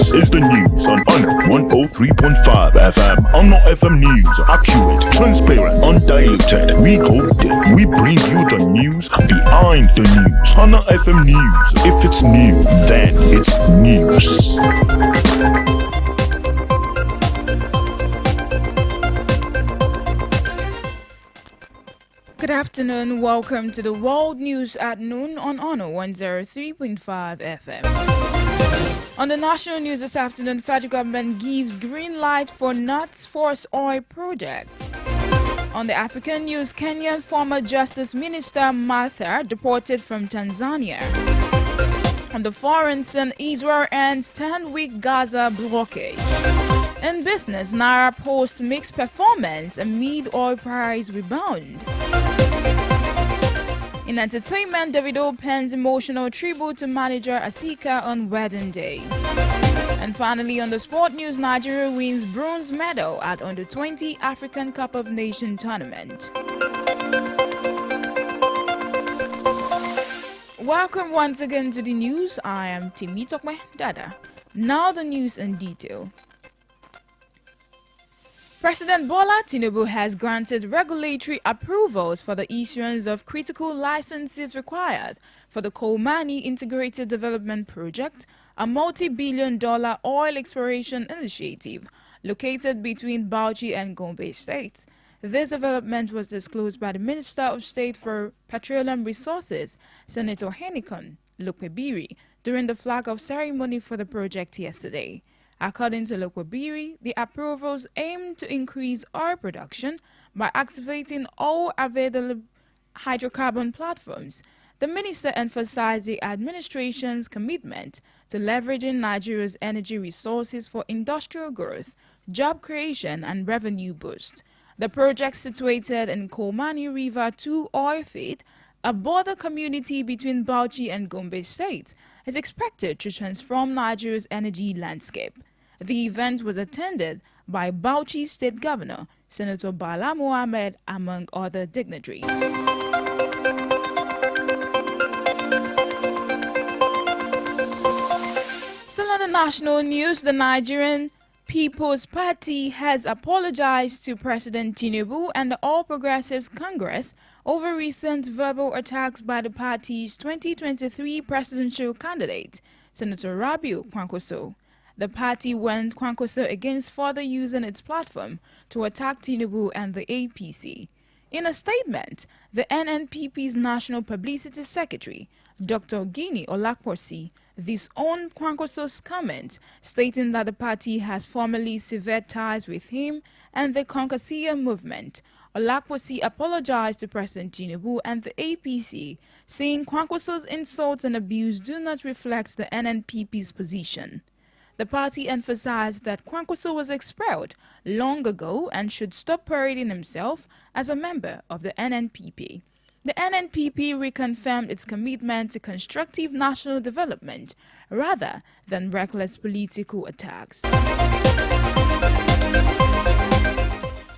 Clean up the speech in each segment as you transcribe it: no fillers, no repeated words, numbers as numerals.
This is the news on Honor 103.5 FM. Honor FM News, accurate, transparent, undiluted. We go deep. We bring you the news behind the news. Honor FM News. If it's new, then it's news. Good afternoon. Welcome to the World News at Noon on Honor 103.5 FM. On the national news this afternoon, federal government gives green light for Nuts Force Oil project. On the African news, Kenyan former Justice Minister Martha deported from Tanzania. On the foreign scene, Israel ends 10-week Gaza blockade. In business, Naira posts mixed performance amid oil price rebound. In entertainment, Davido pens emotional tribute to manager Asika on wedding day. And finally, on the sport news, Nigeria wins bronze medal at Under-20 African Cup of Nations tournament. Welcome once again to the news. I am Temitope Dada. Now the news in detail. President Bola Tinubu has granted regulatory approvals for the issuance of critical licenses required for the Kolmani Integrated Development Project, a multi-billion-dollar oil exploration initiative located between Bauchi and Gombe states. This development was disclosed by the Minister of State for Petroleum Resources, Senator Henikon Lukwebiri, during the flag-off ceremony for the project yesterday. According to Lukwebiri, the approvals aim to increase oil production by activating all available hydrocarbon platforms. The minister emphasized the administration's commitment to leveraging Nigeria's energy resources for industrial growth, job creation, and revenue boost. The project, situated in Kolmani River 2 oil field, a border community between Bauchi and Gombe states, is expected to transform Nigeria's energy landscape. The event was attended by Bauchi State Governor, Senator Bala Mohammed, among other dignitaries. Still on the national news, the Nigerian People's Party has apologized to President Tinubu and the All Progressives Congress over recent verbal attacks by the party's 2023 presidential candidate, Senator Rabiu Kwankwaso. The party warned Kwankwaso against further using its platform to attack Tinubu and the APC. In a statement, the NNPP's National Publicity Secretary, Dr. Gini Olakposi, disowned Kwankwaso's comment, stating that the party has formally severed ties with him and the Konkasia movement. Olakposi apologized to President Tinubu and the APC, saying Kwankwaso's insults and abuse do not reflect the NNPP's position. The party emphasized that Kwankwaso was expelled long ago and should stop parading himself as a member of the NNPP. The NNPP reconfirmed its commitment to constructive national development rather than reckless political attacks.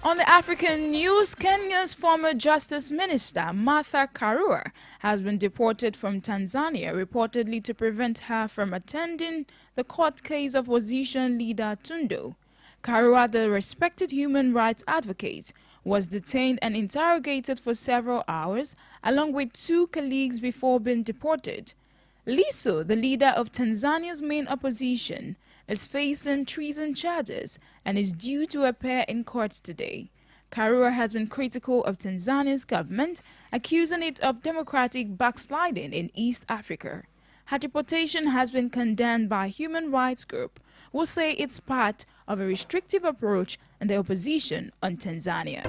On the African news, Kenya's former Justice Minister Martha Karua has been deported from Tanzania, reportedly to prevent her from attending the court case of opposition leader Tundu. Karua, the respected human rights advocate, was detained and interrogated for several hours, along with 2 colleagues before being deported. Lissu, the leader of Tanzania's main opposition, is facing treason charges and is due to appear in court today. Karua has been critical of Tanzania's government, accusing it of democratic backsliding in East Africa. Her deportation has been condemned by a human rights group, who say it's part of a restrictive approach in the opposition on Tanzania.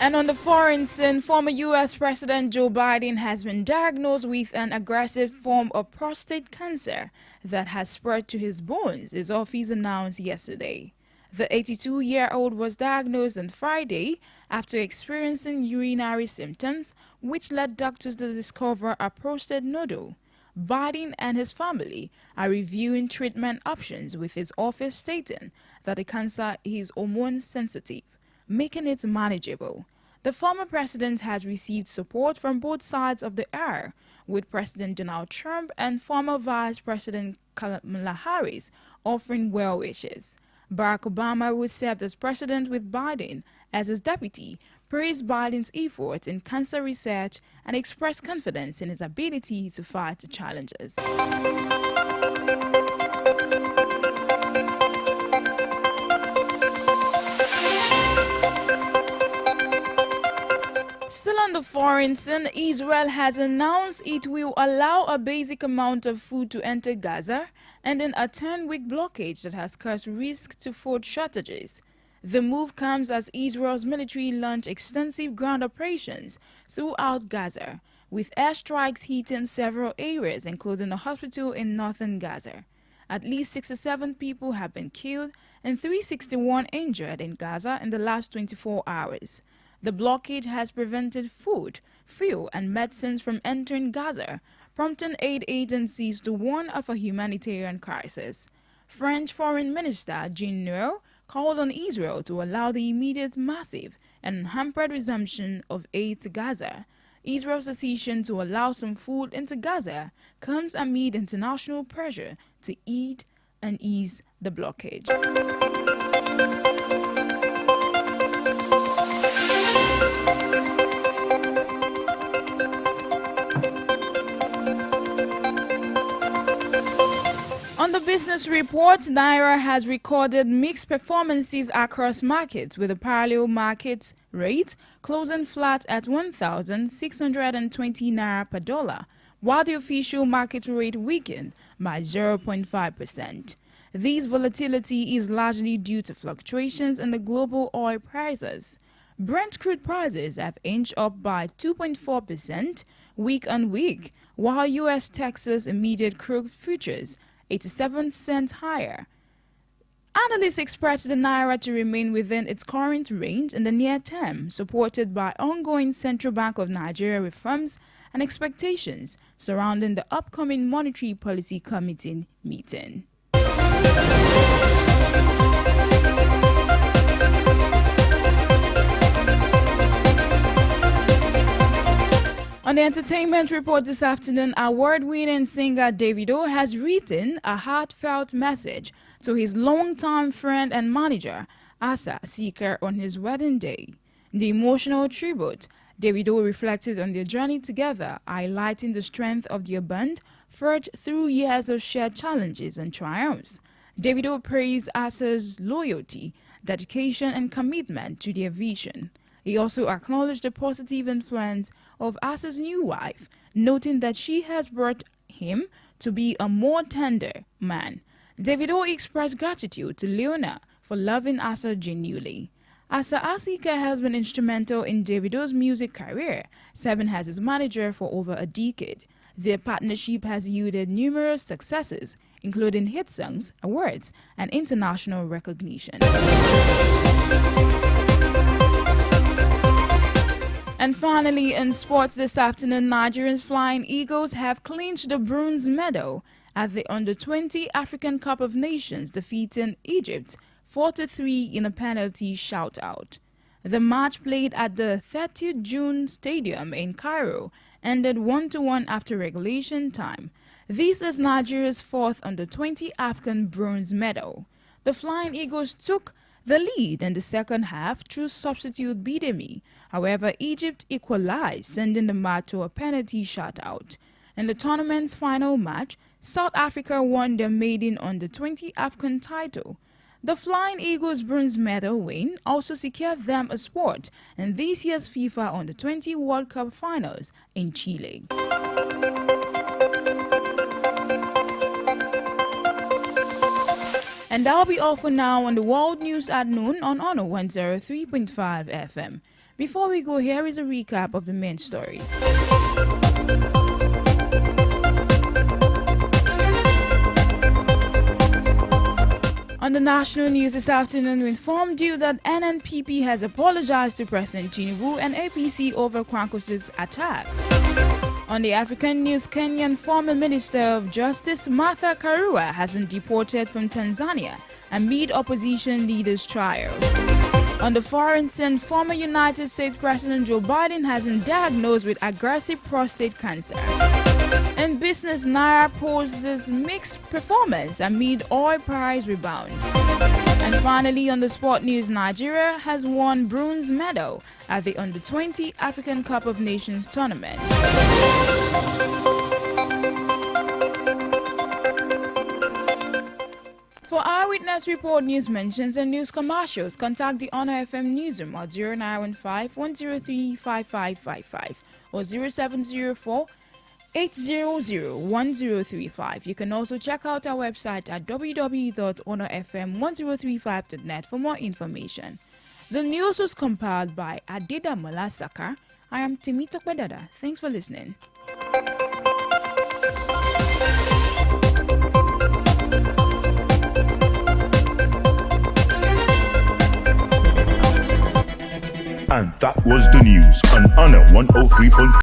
And on the foreign scene, former U.S. President Joe Biden has been diagnosed with an aggressive form of prostate cancer that has spread to his bones, his office announced yesterday. The 82-year-old was diagnosed on Friday after experiencing urinary symptoms, which led doctors to discover a prostate nodule. Biden and his family are reviewing treatment options, with his office stating that the cancer is hormone sensitive, making it manageable. The former president has received support from both sides of the aisle, with President Donald Trump and former Vice President Kamala Harris offering well wishes. Barack Obama, who served as president with Biden as his deputy, praised Biden's efforts in cancer research and expressed confidence in his ability to fight the challenges. Still on the foreign scene, Israel has announced it will allow a basic amount of food to enter Gaza, ending a 10-week blockade that has caused risk to food shortages. The move comes as Israel's military launched extensive ground operations throughout Gaza, with airstrikes hitting several areas, including a hospital in northern Gaza. At least 67 people have been killed and 361 injured in Gaza in the last 24 hours. The blockade has prevented food, fuel, and medicines from entering Gaza, prompting aid agencies to warn of a humanitarian crisis. French Foreign Minister Jean Noël called on Israel to allow the immediate, massive, and unhampered resumption of aid to Gaza. Israel's decision to allow some food into Gaza comes amid international pressure to ease the blockade. On the business report, Naira has recorded mixed performances across markets, with the parallel market rate closing flat at 1,620 Naira per dollar, while the official market rate weakened by 0.5%. This volatility is largely due to fluctuations in the global oil prices. Brent crude prices have inched up by 2.4% week on week, while U.S. Texas immediate crude futures 87 cents higher. Analysts expect the Naira to remain within its current range in the near term, supported by ongoing Central Bank of Nigeria reforms and expectations surrounding the upcoming Monetary Policy Committee meeting. On the entertainment report this afternoon, award-winning singer Davido has written a heartfelt message to his longtime friend and manager, Asa Seeker, on his wedding day. In the emotional tribute, Davido reflected on their journey together, highlighting the strength of their bond forged through years of shared challenges and triumphs. Davido praised Asa's loyalty, dedication, and commitment to their vision. He also acknowledged the positive influence of Asa's new wife, noting that she has brought him to be a more tender man. Davido expressed gratitude to Leona for loving Asa genuinely. Asa Asika has been instrumental in Davido's music career, serving as his manager for over a decade. Their partnership has yielded numerous successes, including hit songs, awards, and international recognition. And finally, in sports this afternoon, Nigeria's Flying Eagles have clinched the bronze medal at the Under-20 African Cup of Nations, defeating Egypt 4-3 in a penalty shootout. The match, played at the 30th June Stadium in Cairo, ended 1-1 after regulation time. This is Nigeria's fourth Under-20 African bronze medal. The Flying Eagles took the lead in the second half through substitute Bidemi. However, Egypt equalized, sending the match to a penalty shootout. In the tournament's final match, South Africa won their maiden Under-20 African title. The Flying Eagles' bronze medal win also secured them a spot in this year's FIFA Under-20 World Cup finals in Chile. And that'll be all for now on the World News at noon on Honor 103.5 FM. Before we go, here is a recap of the main stories. On the national news this afternoon, we informed you that NNPP has apologized to President Tinubu and APC over Kwankwaso's attacks. On the African news, Kenyan former Minister of Justice Martha Karua has been deported from Tanzania amid opposition leaders' trial. On the foreign scene, former United States President Joe Biden has been diagnosed with aggressive prostate cancer. In business, Naira poses mixed performance amid oil price rebound. And finally, on the sport news, Nigeria has won bronze medal at the Under-20 African Cup of Nations tournament. For Eyewitness Report news mentions and news commercials, contact the Honor FM newsroom at 0915-103-5555 or 0704 800-1035. You can also check out our website at www.honorfm1035.net for more information. The news was compiled by Adida Molasaka. I am Temitope Dada. Thanks for listening. And that was the news on Honor 103.5.